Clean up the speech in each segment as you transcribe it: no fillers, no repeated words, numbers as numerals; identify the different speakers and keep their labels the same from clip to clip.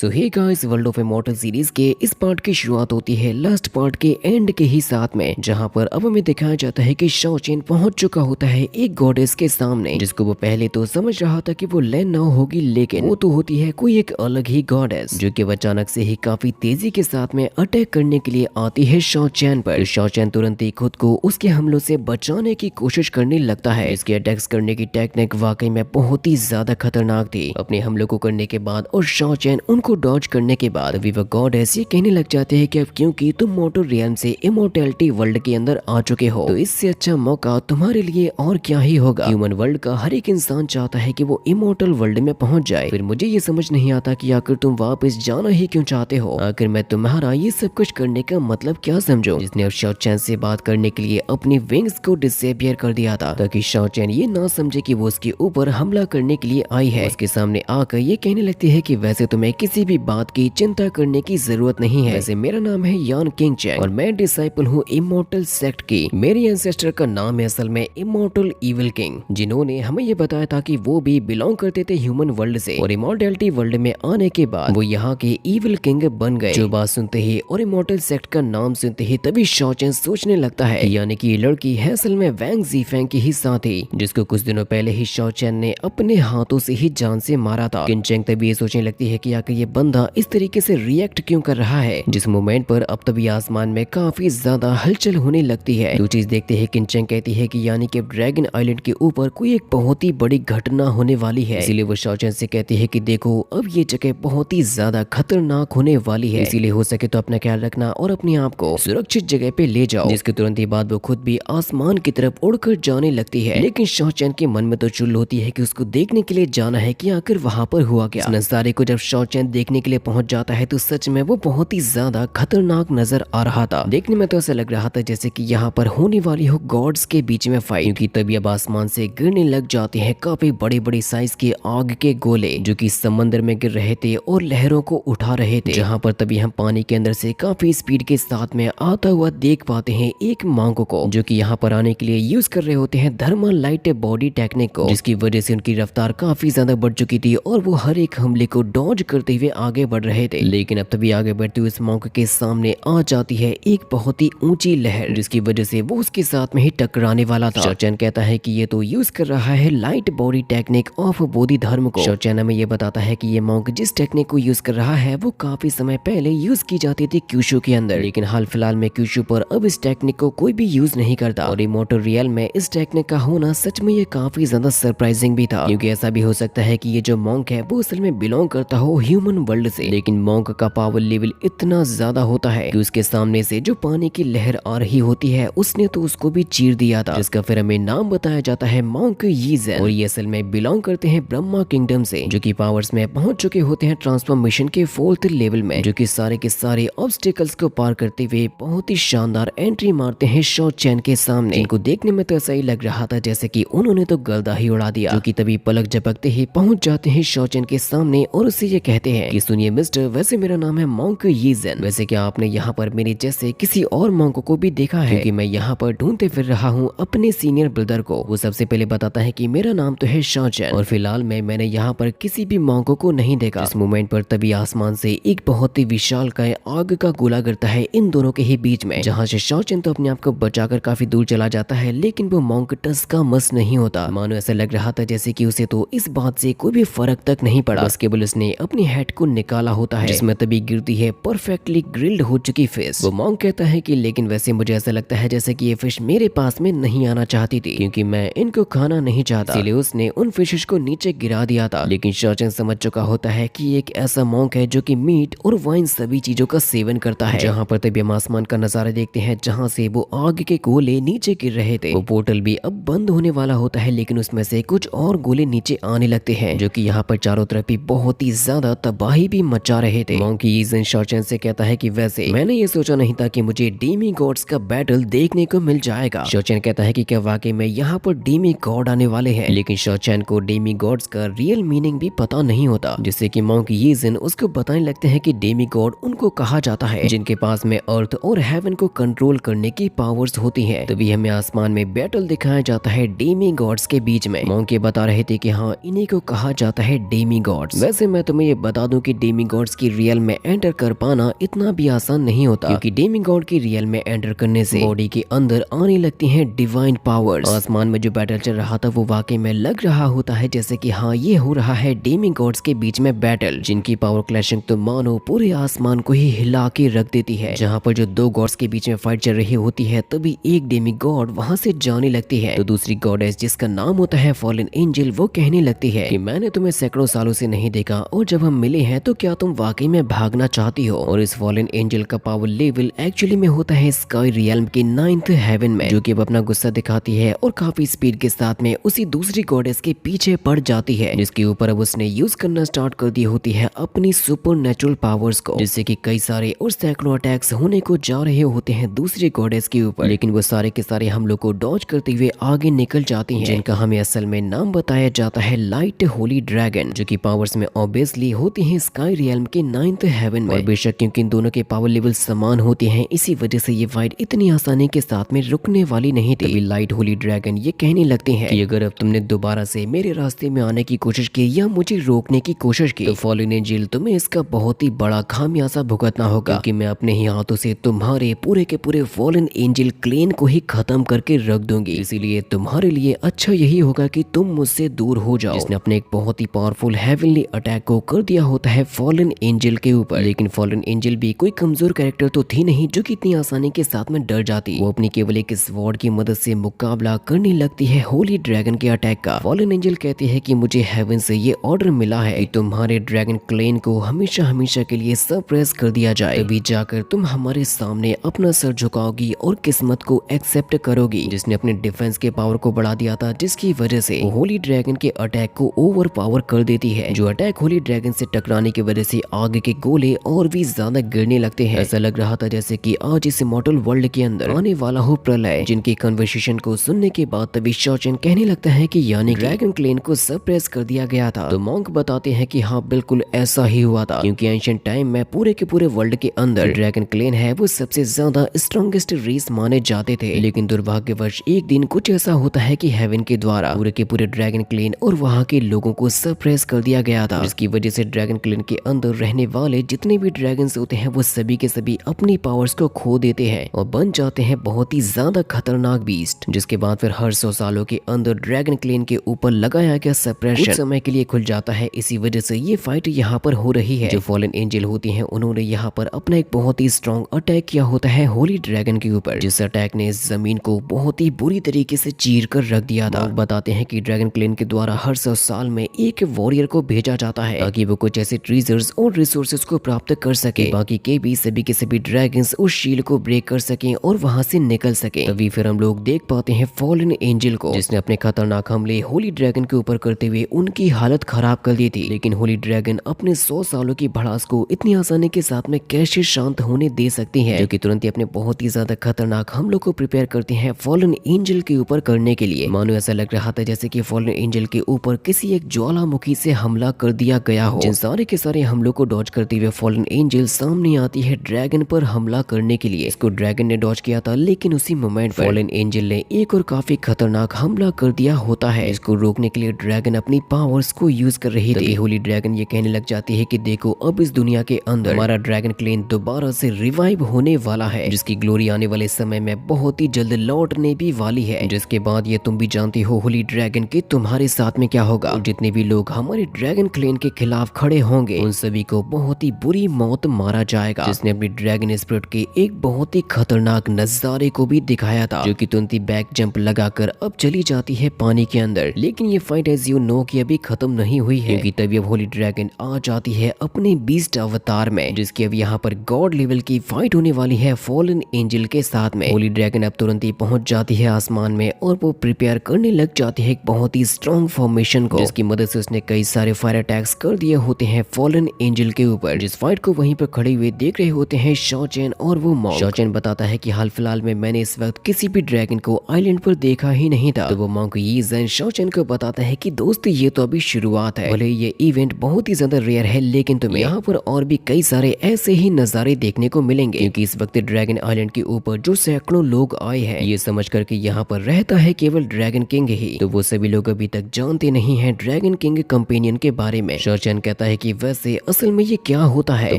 Speaker 1: So hey guys, World of Immortal series के इस part की शुरुआत होती है लास्ट पार्ट के एंड के ही साथ में, जहां पर अब हमें दिखाया जाता है कि शॉ चेन पहुंच चुका होता है एक गॉडेस के सामने, जिसको वो पहले तो समझ रहा था कि वो लेन नाउ होगी, लेकिन वो तो होती है कोई एक अलग ही गॉडेस, जो कि अचानक से ही काफी तेजी के साथ में अटैक करने के लिए आती है शॉ चेन पर। शॉ चेन तुरंत ही खुद को उसके हमलों से बचाने की कोशिश करने लगता है। इसके अटैक्स करने की टेक्निक वाकई में बहुत ही ज्यादा खतरनाक थी। अपने हमलों को करने के बाद और शॉ चेन उनको डॉज करने के बाद भी वह गॉडेस ये कहने लग जाते हैं कि अब क्योंकि तुम मोटर रियल्म से इमोर्टैलिटी वर्ल्ड के अंदर आ चुके हो, तो इससे अच्छा मौका तुम्हारे लिए और क्या ही होगा। ह्यूमन वर्ल्ड का हर एक इंसान चाहता है कि वो इमोर्टल वर्ल्ड में पहुंच जाए। फिर मुझे ये समझ नहीं आता कि आखिर तुम वापस जाना ही क्यों चाहते हो। आखिर मैं तुम्हारा ये सब कुछ करने का मतलब क्या समझूं, जिसने अब शॉ चेन से बात करने के लिए अपनी विंग्स को डिसेपियर कर दिया था, ताकि शॉ चेन ये ना समझे कि वो उसके ऊपर हमला करने के लिए आई है। उसके सामने आकर ये कहने लगती है कि वैसे तुम्हें किसी भी बात की चिंता करने की जरूरत नहीं है। वैसे मेरा नाम है यान किंग चैंग और मैं डिसाइपल हूँ इमोर्टल सेक्ट की। मेरे एंसेस्टर का नाम है असल में इमोर्टल इविल किंग, जिन्होंने हमें ये बताया था कि वो भी बिलोंग करते थे ह्यूमन वर्ल्ड से, और इमोर्टैलिटी वर्ल्ड में आने के बाद वो यहाँ के इविल किंग बन गए। जो बात सुनते ही और इमोर्टल सेक्ट का नाम सुनते ही तभी शॉ चेन सोचने लगता है यानी कि ये लड़की है असल में वैंग ज़ीफेंग की ही साथी, जिसको कुछ दिनों पहले ही शॉ चेन ने अपने हाथों से ही जान से मारा था। किंग चैंग तभी ये सोचने लगती है कि आखिर ये बंदा इस तरीके से रिएक्ट क्यों कर रहा है। जिस मोमेंट पर अब तभी आसमान में काफी ज्यादा हलचल होने लगती है। जो चीज देखते हैं किंग चैंग कहती है कि यानी कि ड्रैगन आइलैंड के ऊपर कोई एक बहुत ही बड़ी घटना होने वाली है। इसीलिए वो शॉ चेन से कहती है कि देखो अब ये जगह बहुत ही ज्यादा खतरनाक होने वाली है, इसीलिए हो सके तो अपना ख्याल रखना और अपने आप को सुरक्षित जगह पे ले जाओ। जिसके तुरंत ही बाद वो खुद भी आसमान की तरफ उड़कर जाने लगती है। लेकिन शॉ चेन के मन में तो चुल होती है कि उसको देखने के लिए जाना है कि आखिर वहां पर हुआ क्या। इस नजारे को जब शॉ चेन देखने के लिए पहुंच जाता है तो सच में वो बहुत ही ज्यादा खतरनाक नजर आ रहा था। देखने में तो ऐसा लग रहा था जैसे कि यहाँ पर होने वाली हो गॉड्स के बीच में फाइट, क्योंकि तभी अब आसमान से गिरने लग जाते हैं काफी बड़े बड़े साइज के आग के गोले, जो कि समंदर में गिर रहे थे और लहरों को उठा रहे थे। जहाँ पर तभी हम पानी के अंदर से काफी स्पीड के साथ में आता हुआ देख पाते हैं एक मांगो को, जो कि यहाँ पर आने के लिए यूज कर रहे होते हैं थर्मल लाइट बॉडी टेक्निक को, जिसकी वजह से उनकी रफ्तार काफी ज्यादा बढ़ चुकी थी और वो हर एक हमले को डॉज करते हुए आगे बढ़ रहे थे। लेकिन अब तभी आगे बढ़ते हुए इस मॉन्क के सामने आ जाती है एक बहुत ही ऊंची लहर, जिसकी वजह से वो उसके साथ में ही टकराने वाला था। शॉ चेन कहता है कि ये तो यूज कर रहा है लाइट बॉडी टेक्निक ऑफ बोधि धर्म को। शॉ चेन हमें ये बताता है कि ये मॉन्क जिस टेक्निक को यूज कर रहा है वो काफी समय पहले यूज की जाती थी क्यूशू के अंदर, लेकिन हाल फिलहाल में क्यूशू पर अब इस टेक्निक को कोई भी यूज नहीं करता। और इमोर्टल रियल में इस टेक्निक का होना सच में ये काफी ज्यादा सरप्राइजिंग भी था, क्योंकि ऐसा भी हो सकता है कि ये जो मॉन्क है वो असल में बिलोंग करता हो ह्यूमन वर्ल्ड से, लेकिन मॉन्क का पावर लेवल इतना ज्यादा होता है कि उसके सामने से जो पानी की लहर आ रही होती है उसने तो उसको भी चीर दिया था, जिसका फिर हमें नाम बताया जाता है मॉन्क यीज़ेन। और ये असल में बिलोंग करते हैं ब्रह्मा किंगडम से, जो कि पावर्स में पहुंच चुके होते हैं ट्रांसफॉर्मेशन के 4th लेवल में, जो कि सारे के सारे ऑब्स्टिकल्स को पार करते हुए बहुत ही शानदार एंट्री मारते हैं शॉ चेन के सामने। इनको देखने में तो ऐसा ही लग रहा था जैसे कि उन्होंने तो गर्दा ही उड़ा दिया, जो कि तभी पलक झपकते ही पहुंच जाते हैं शॉ चेन के सामने और उससे ये कहते हैं कि सुनिए मिस्टर, वैसे मेरा नाम है मॉन्क यीज़ेन। वैसे क्या आपने यहाँ पर मेरे जैसे किसी और मॉन्क को भी देखा है? क्योंकि मैं यहाँ पर ढूंढते फिर रहा हूँ अपने सीनियर ब्रदर को। वो सबसे पहले बताता है कि मेरा नाम तो है शॉ चेन और फिलहाल मैंने यहाँ पर किसी भी मॉन्क को नहीं देखा। इस मोमेंट पर तभी आसमान से एक बहुत ही विशालकाय आग का गोला गिरता है इन दोनों के ही बीच में, जहाँ से शॉ चेन तो अपने आप को बचाकर काफी दूर चला जाता है, लेकिन वो मॉन्क टस का मस नहीं होता। मानो ऐसा लग रहा था जैसे कि उसे तो इस बात से कोई भी फर्क तक नहीं पड़ा, बस केवल उसने अपनी हेड को निकाला होता है, जिसमें तभी गिरती है परफेक्टली ग्रिल्ड हो चुकी फिश। वो मॉन्क कहता है कि लेकिन वैसे मुझे ऐसा लगता है जैसे कि ये फिश मेरे पास में नहीं आना चाहती थी, क्योंकि मैं इनको खाना नहीं चाहता, इसलिए उसने उन फिशेस को नीचे गिरा दिया था। लेकिन शॉ चेन समझ चुका होता है कि एक ऐसा मॉन्क है जो कि मीट और वाइन सभी चीजों का सेवन करता है। जहाँ पर तभी हम आसमान का नजारा देखते हैं जहाँ से वो आग के गोले नीचे गिर रहे थे। वो पोर्टल भी अब बंद होने वाला होता है, लेकिन उसमें से कुछ और गोले नीचे आने लगते हैं, जो कि यहाँ पर चारों तरफ भी बहुत ही ज्यादा तबाही भी मचा रहे थे। मॉन्क यीज़ेन शॉ चेन से कहता है कि वैसे मैंने ये सोचा नहीं था कि मुझे डेमी गॉड्स का बैटल देखने को मिल जाएगा। शॉ चेन कहता है कि क्या वाकई में यहाँ पर डेमी गॉड आने वाले हैं, लेकिन शॉ चेन को डेमी गॉड्स का रियल मीनिंग भी पता नहीं होता, जिससे कि मॉन्क यीज़ेन उसको बताने लगते हैं कि डेमी गॉड उनको कहा जाता है जिनके पास में अर्थ और हेवन को कंट्रोल करने की पावर्स होती हैं। तभी हमें आसमान में बैटल दिखाया जाता है डेमी गॉड्स के बीच में। मॉन्क ये बता रहे थे कि हाँ, इन्हीं को कहा जाता है डेमी गॉड्स। वैसे मैं तुम्हें ये बता दूं कि डेमीगॉड्स की रियल में एंटर कर पाना इतना भी आसान नहीं होता, क्योंकि डेमीगॉड की रियल में एंटर करने से बॉडी के अंदर आने लगती हैं डिवाइन पावर्स। आसमान में जो बैटल चल रहा था वो वाकई में लग रहा होता है जैसे कि हाँ ये हो रहा है डेमीगॉड्स के बीच में बैटल, जिनकी पावर क्लैशिंग तो मानो पूरे आसमान को ही हिला के रख देती है। जहाँ पर जो दो गॉड्स के बीच में फाइट चल रही होती है तभी एक डेमीगॉड वहां से जाने लगती है, तो दूसरी गॉडेस जिसका नाम होता है फॉलन एंजल वो कहने लगती है कि मैंने तुम्हें सैकड़ों सालों से नहीं देखा और जब हम मिले हैं तो क्या तुम वाकई में भागना चाहती हो। और इस फॉलन एंजल का पावर लेवल एक्चुअली में होता है स्काई रियल्म के 9th हेवन में, जो कि अब अपना गुस्सा दिखाती है और काफी स्पीड के साथ में उसी दूसरी गॉडेस के पीछे पड़ जाती है, जिसके ऊपर अब उसने यूज करना स्टार्ट कर दी होती है अपनी सुपर नेचुरल पावर्स को, जिससे कि कई सारे और सैकड़ों अटैक्स होने को जा रहे होते हैं दूसरी गॉडेस के ऊपर, लेकिन वो सारे के सारे हमलों को डॉज करते हुए आगे निकल जाती हैं, जिनका हमें असल में नाम बताया जाता है लाइट होली ड्रैगन, जो कि पावर्स में ऑब्वियसली होती हैं स्काई रियल्म के 9th हेवन में। और बेशक क्योंकि इन दोनों के पावर लेवल समान होते हैं इसी वजह से ये फाइट इतनी आसानी के साथ में रुकने वाली नहीं थी। लाइट होली ड्रैगन ये कहने लगते हैं कि अगर अब तुमने दोबारा से मेरे रास्ते में आने की कोशिश की या मुझे रोकने की कोशिश की तो फॉलन एंजल तुम्हें इसका बहुत ही बड़ा खामियाजा भुगतना होगा, क्योंकि मैं अपने ही हाथों से तुम्हारे पूरे के पूरे फॉलन एंजल क्लेन को ही खत्म करके रख दूंगी। इसीलिए तुम्हारे लिए अच्छा यही होगा कि तुम मुझसे दूर हो जाओ। इसने अपने एक बहुत ही पावरफुल हेवनली अटैक को कर दिया होता है फॉलन एंजल के ऊपर, लेकिन फॉलन एंजल भी कोई कमजोर कैरेक्टर तो थी नहीं जो कि इतनी आसानी के साथ में डर जाती। वो अपनी केवल एक स्वॉर्ड की मदद से मुकाबला करने लगती है होली ड्रैगन के अटैक का। फॉलन एंजल कहते हैं कि मुझे हेवन से ये ऑर्डर मिला है कि तुम्हारे ड्रैगन क्लेन को हमेशा हमेशा के लिए सरप्रेस कर दिया जाए, तभी जाकर तुम हमारे सामने अपना सर झुकाओगी और किस्मत को एक्सेप्ट करोगी। जिसने अपने डिफेंस के पावर को बढ़ा दिया था, जिसकी वजह से वो होली ड्रैगन के अटैक को ओवर पावर कर देती है। जो अटैक होली ड्रैगन से टकराने की वजह से आगे के गोले और भी ज्यादा गिरने लगते हैं। ऐसा लग रहा था जैसे कि आज इस इमॉर्टल वर्ल्ड के अंदर आने वाला हो प्रलय। जिनकी कन्वर्सेशन को सुनने के बाद तभी शॉचेन कहने लगता है कि यानी ड्रैगन क्लेन को सप्रेस कर दिया गया था। तो मॉन्क बताते हैं कि हाँ बिल्कुल ऐसा ही हुआ था, क्योंकि एंशिएंट टाइम में पूरे के पूरे वर्ल्ड के अंदर ड्रैगन क्लेन है वो सबसे ज्यादा स्ट्रॉन्गेस्ट रेस माने जाते थे। लेकिन दुर्भाग्यवश एक दिन कुछ ऐसा होता है कि हेवन के द्वारा पूरे के पूरे ड्रैगन क्लेन और वहाँ के लोगों को सप्रेस कर दिया गया था, जिसकी वजह से ड्रैगन क्लेन के अंदर रहने वाले जितने भी ड्रैगन्स होते हैं वो सभी के सभी अपनी पावर्स को खो देते हैं और बन जाते हैं बहुत ही ज्यादा खतरनाक बीस्ट। जिसके बाद फिर हर 100 सालों के अंदर ड्रैगन क्लेन के ऊपर लगाया गया सप्रेशन कुछ समय के लिए खुल जाता है। इसी वजह से ये फाइट यहाँ पर हो रही है। जो फॉलन एंजल होती हैं उन्होंने यहाँ पर अपना एक बहुत ही स्ट्रॉन्ग अटैक किया होता है होली ड्रैगन के ऊपर, जिस अटैक ने इस जमीन को बहुत ही बुरी तरीके से चीर कर रख दिया था। बताते हैं कि ड्रैगन क्लेन के द्वारा हर 100 साल में एक वॉरियर को भेजा जाता है ताकि वो कुछ ऐसे ट्रीजर्स और रिसोर्सेज को प्राप्त कर सके, बाकी के भी सभी के सभी ड्रैगन्स उस शील्ड को ब्रेक कर सके और वहां से निकल सके। तभी फिर हम लोग देख पाते हैं फॉलन एंजल को, जिसने अपने खतरनाक हमले होली ड्रैगन के ऊपर करते हुए उनकी हालत खराब कर दी थी। लेकिन होली ड्रैगन अपने 100 सालों की भड़ास को इतनी आसानी के साथ में कैसे शांत होने दे सकती है, जो कि तुरंत ही अपने बहुत ही ज्यादा खतरनाक हमलों को प्रिपेयर करती हैं फॉलन एंजल के ऊपर करने के लिए। मानो ऐसा लग रहा था जैसे कि फॉलन एंजल के ऊपर किसी एक ज्वालामुखी से हमला कर दिया गया हो। जिन सारे के सारे हमलों को डॉज करते हुए फॉलन एंजल सामने आती है ड्रैगन पर हमला करने के लिए। इसको ड्रैगन ने डॉज किया था, लेकिन उसी मोमेंट फॉलन एंजल ने एक और काफी खतरनाक हमला कर दिया होता है। इसको रोकने के लिए ड्रैगन अपनी पावर्स को यूज कर रही थी। होली ड्रैगन ये कहने लग जाती है कि देखो अब इस दुनिया के अंदर हमारा ड्रैगन क्लेन दोबारा से रिवाइव होने वाला है, जिसकी ग्लोरी आने वाले समय में बहुत ही जल्द लौटने भी वाली है। जिसके बाद ये तुम भी जानती हो होली ड्रैगन कि तुम्हारे साथ में क्या होगा। और जितने भी लोग हमारे ड्रैगन क्लेन के खिलाफ खड़े होंगे उन सभी को बहुत ही बुरी मौत मारा जाएगा। जिसने अपनी ड्रैगन स्पिरिट के एक बहुत ही खतरनाक नजारे को भी दिखाया था, जो कि तुरंत ही बैक जंप लगाकर अब चली जाती है पानी के अंदर। लेकिन ये फाइट एज यू नो कि अभी खत्म नहीं हुई है, क्योंकि तभी अब होली ड्रैगन आ जाती है अपने बीस्ट अवतार में, जिसकी अब यहाँ पर गॉड लेवल की फाइट होने वाली है फॉलन एंजल के साथ में। होली ड्रैगन अब तुरंत ही पहुंच जाती है आसमान में और वो प्रिपेयर करने लग जाती है एक बहुत ही स्ट्रॉन्ग फॉर्मेशन को, जिसकी मदद से उसने कई सारे फायर अटैक्स कर दिए होते हैं फॉलन एंजल के ऊपर। जिस फाइट को वहीं पर खड़े हुए देख रहे होते हैं शॉचेन और वो मॉन्क। शॉचेन बताता है कि हाल फिलहाल में मैंने इस वक्त किसी भी ड्रैगन को आइलैंड पर देखा ही नहीं था। तो वो मॉन्क यीज़ेन शॉचेन को बताता है कि दोस्त ये तो अभी शुरुआत है, भले ये इवेंट बहुत ही ज्यादा रेयर है लेकिन तुम्हें यहाँ पर और भी कई सारे ऐसे ही नजारे देखने को मिलेंगे, क्योंकि इस वक्त ड्रैगन आइलैंड के ऊपर जो सैकड़ों लोग आए हैं ये समझ कर कि यहाँ पर रहता है केवल ड्रैगन किंग ही, तो वो सभी लोग अभी तक जानते नहीं है ड्रैगन किंग कंपेनियन के बारे में। शॉचेन कहता है है कि वैसे असल में ये क्या होता है। तो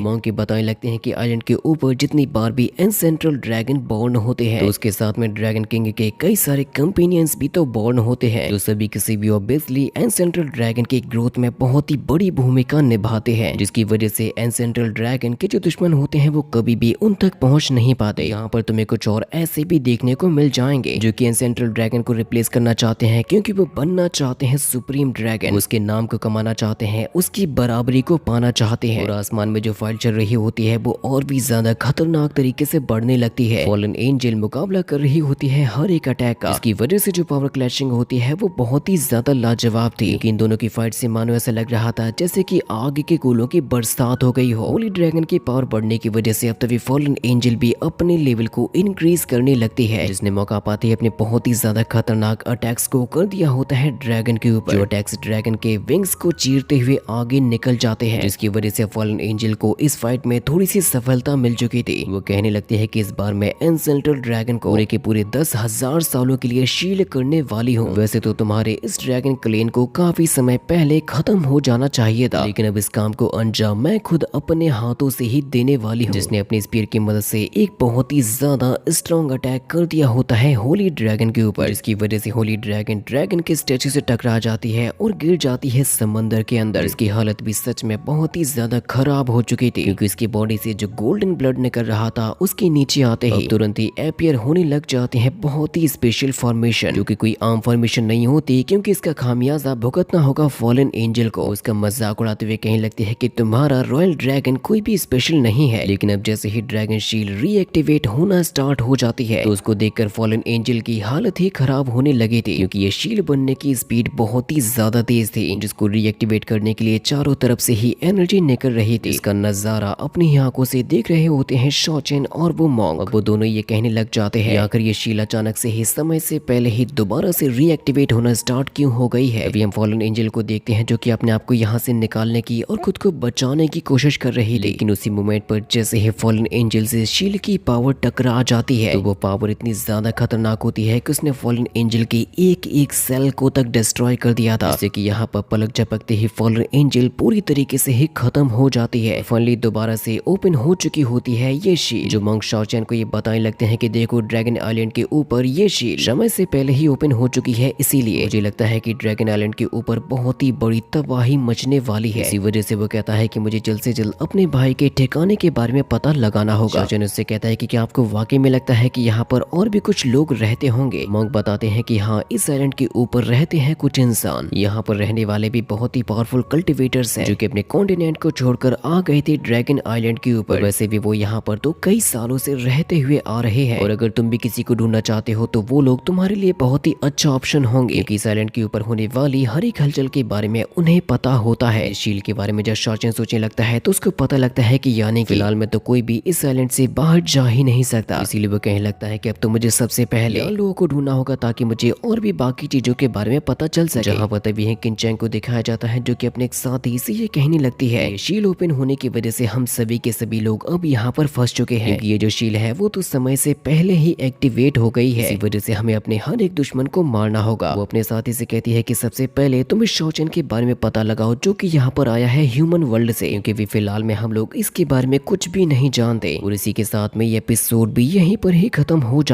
Speaker 1: मॉन्क बताने लगते हैं कि आइलैंड के ऊपर जितनी बार भी एंसेंट्रल ड्रैगन बॉर्न होते हैं तो उसके साथ में ड्रैगन किंग के कई सारे कंपेनियंस भी तो बॉर्न होते हैं, जो सभी किसी भी ऑब्वियसली एंसेंट्रल ड्रैगन की ग्रोथ में बहुत ही बड़ी भूमिका निभाते हैं, जिसकी वजह से एंसेंट्रल ड्रैगन के जो दुश्मन होते हैं वो कभी भी उन तक पहुंच नहीं पाते। यहाँ पर तुम्हें कुछ और ऐसे भी देखने को मिल जाएंगे जो कि एंसेंट्रल ड्रैगन को रिप्लेस करना चाहते हैं, क्योंकि वो बनना चाहते हैं सुप्रीम ड्रैगन, उसके नाम को कमाना चाहते हैं, उसकी बराबरी को पाना चाहते हैं। और आसमान में जो फाइट चल रही होती है वो और भी ज्यादा खतरनाक तरीके से बढ़ने लगती है। फॉलन एंजल मुकाबला कर रही होती है हर एक अटैक का, इसकी वजह से जो पावर क्लैशिंग होती है वो बहुत ही ज्यादा लाजवाब थी, क्योंकि इन दोनों की फाइट से मानो ऐसा लग रहा था जैसे कि आग के गोलों की बरसात हो गई हो। होली ड्रैगन की पावर बढ़ने की वजह से अब तभी फॉलन एंजल भी अपने लेवल को इंक्रीज करने लगती है, जिसने मौका पाते ही अपने बहुत ही ज्यादा खतरनाक अटैक्स को कर दिया होता है ड्रैगन के ऊपर। जो अटैक्स ड्रैगन के विंग्स को चीरते हुए आगे निकल जाते हैं, जिसकी वजह से फॉलन एंजल को इस फाइट में थोड़ी सी सफलता मिल चुकी थी। वो कहने लगती है कि इस बार मैं एंसेंट्रल ड्रैगन को पूरे के पूरे 10,000 सालों के लिए शील करने वाली हूँ। वैसे तो तुम्हारे इस ड्रैगन क्लेन को काफी समय पहले खत्म हो जाना चाहिए था, लेकिन अब इस काम को अंजाम मैं खुद अपने हाथों से ही देने वाली हूँ। जिसने अपनी स्पीयर की मदद से एक बहुत ही ज्यादा स्ट्रॉन्ग अटैक कर दिया होता है होली ड्रैगन के ऊपर, जिसकी वजह से होली ड्रैगन के स्टैचू से टकरा जाती है और गिर जाती है समंदर के अंदर। इसकी हालत भी सच में बहुत ही ज्यादा खराब हो चुकी थी, क्योंकि इसकी बॉडी से जो गोल्डन ब्लड निकल रहा था उसके नीचे आते ही तुरंत ही अपीयर होने लग जाते हैं बहुत ही स्पेशल फॉर्मेशन, जो कि कोई आम फॉर्मेशन नहीं होती, क्योंकि इसका खामियाजा भुगतना होगा फॉलन एंजल को। उसका मजाक उड़ाते हुए कहने लगती है कि तुम्हारा रॉयल ड्रैगन कोई भी स्पेशल नहीं है। लेकिन अब जैसे ही ड्रैगन शील्ड रीएक्टिवेट होना स्टार्ट हो जाती है तो उसको देखकर फॉलन एंजल की हालत ही खराब होने लगी थी, क्योंकि ये शील्ड बनने की स्पीड बहुत ही ज्यादा तेज थी, जिसको रीएक्टिवेट करने के लिए चारों तरफ से ही एनर्जी निकल रही थी। इसका नजारा अपनी आंखों से देख रहे होते हैं शॉचेन और वो मॉन्क। वो दोनों ये कहने लग जाते हैं आखिर ये शील्ड अचानक से ही समय से पहले ही दोबारा से रीएक्टिवेट होना स्टार्ट क्यों हो गई है। अभी हम फॉलन एंजल को देखते हैं जो कि अपने आप को यहाँ से निकालने की और खुद को बचाने की कोशिश कर रही, लेकिन उसी मोमेंट पर जैसे ही फॉलन एंजल से शील्ड की पावर टकरा जाती है तो वो पावर इतनी ज्यादा खतरनाक होती है कि उसने फॉलन एंजल की एक एक सेल को तक डिस्ट्रॉय कर दिया था, जिससे कि यहाँ पर पलक झपकते ही फॉलन एंजल पूरी तरीके से ही खत्म हो जाती है। फाइनली दोबारा से ओपन हो चुकी होती है ये शील्ड। जो मॉन्क शॉचेन को ये बताने लगते हैं कि देखो ड्रैगन आइलैंड के ऊपर ये शील्ड समय से पहले ही ओपन हो चुकी है, इसीलिए मुझे लगता है कि ड्रैगन आइलैंड के ऊपर बहुत ही बड़ी तबाही मचने वाली है। इसी वजह से वो कहता है कि मुझे जल्द से जल्द अपने भाई के ठिकाने के बारे में पता लगाना होगा। शॉचेन उससे कहता है कि क्या आपको वाकई में लगता है कि यहाँ पर और भी कुछ लोग रहते होंगे। मॉन्क बताते हैं कि हाँ, इस आइलैंड के ऊपर रहते हैं कुछ इंसान। यहाँ पर रहने वाले भी बहुत ही पावरफुल कल्टिवेटर्स हैं, जो कि अपने कॉन्टिनेंट को छोड़कर आ गए थे ड्रैगन आइलैंड के ऊपर। वैसे भी वो यहाँ पर तो कई सालों से रहते हुए आ रहे हैं, और अगर तुम भी किसी को ढूंढना चाहते हो तो वो लोग तुम्हारे लिए बहुत ही अच्छा ऑप्शन होंगे, क्योंकि इस आइलैंड के ऊपर होने वाली हर एक हलचल के बारे में उन्हें पता होता है। शील्ड के बारे में जब शॉचेन सोचने लगता है तो उसको पता लगता है कि यानी फिलहाल में तो कोई भी इस आइलैंड से बाहर जा ही नहीं सकता। इसीलिए वो कहने लगता है कि अब तो मुझे सबसे पहले लोगों को ढूंढना होगा ताकि मुझे और भी बाकी चीजों के बारे में पता चल सके। जहाँ पर तभी है किनचैंग को दिखाया जाता है, जो कि अपने एक साथी से ये कहने लगती है शील्ड ओपन होने की वजह से हम सभी के सभी लोग अब यहाँ पर फंस चुके हैं, क्योंकि ये जो शील्ड है वो तो समय से पहले ही एक्टिवेट हो गई है। इसी वजह से हमें अपने हर एक दुश्मन को मारना होगा। वो अपने साथी से कहती है कि सबसे पहले तुम इस शॉचेन के बारे में पता लगाओ जो कि यहाँ पर आया है ह्यूमन वर्ल्ड से, क्योंकि भी फिलहाल में हम लोग इसके बारे में कुछ भी नहीं जानते। और इसी के साथ में ये एपिसोड भी यहीं पर ही खत्म हो जाता